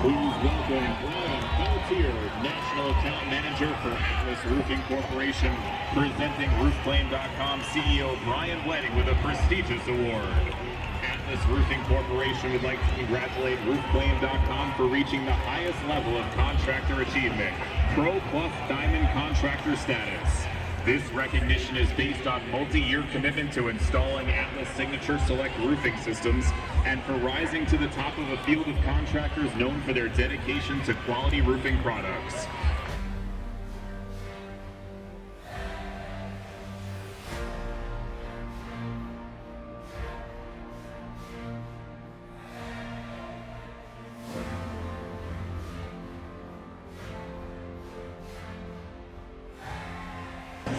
Please welcome Brian Pelletier, National Account Manager for Atlas Roofing Corporation, presenting RoofClaim.com CEO Brian Wedding with a prestigious award. Atlas Roofing Corporation would like to congratulate RoofClaim.com for reaching the highest level of contractor achievement, Pro Plus Diamond Contractor status. This recognition is based on multi-year commitment to installing Atlas Signature Select roofing systems and for rising to the top of a field of contractors known for their dedication to quality roofing products.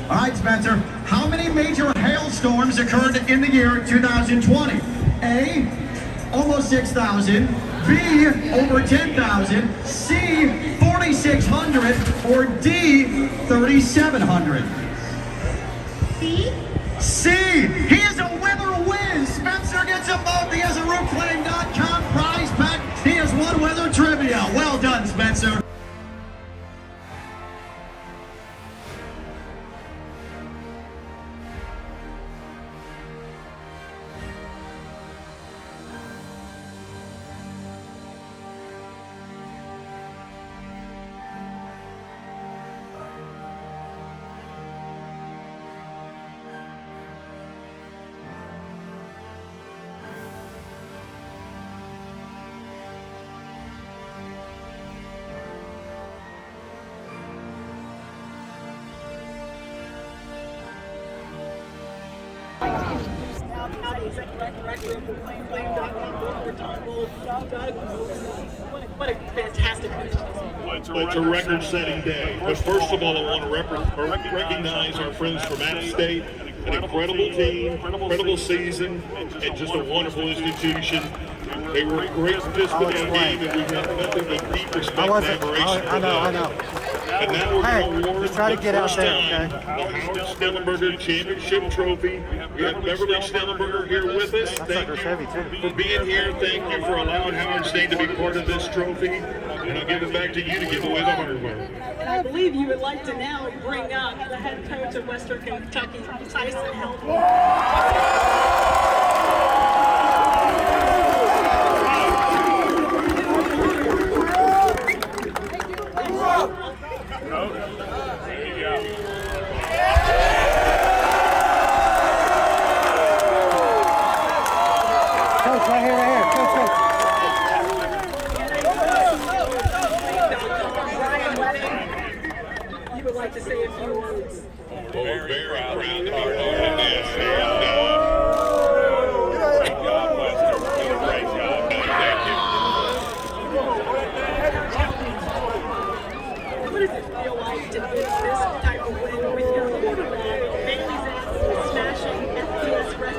All right, Spencer, how many major hailstorms occurred in the year 2020? A, almost 6,000, B, over 10,000, C, 4,600, or D, 3,700? C? C, he is a weather whiz. Spencer gets a vote. He has a RoofClaim.com prize pack. He has won weather trivia. Well done, Spencer. What a fantastic finish. It's a record-setting day. But first of all, I want to recognize our friends from App State, an incredible team, incredible season, and just a wonderful institution. They were great participants in the game, and we have nothing but deep respect and admiration for them. I know. And now we're going to award just try to get out there, the Howard Snellenberger Championship Trophy. We have Beverly Snellenberger here with us. Thank you for being here. Thank you for allowing Howard State to be part of this trophy. And I'll give it back to you to give away the hardware. And I believe you would like to now bring up the head coach of Western Kentucky, Tyson Helton.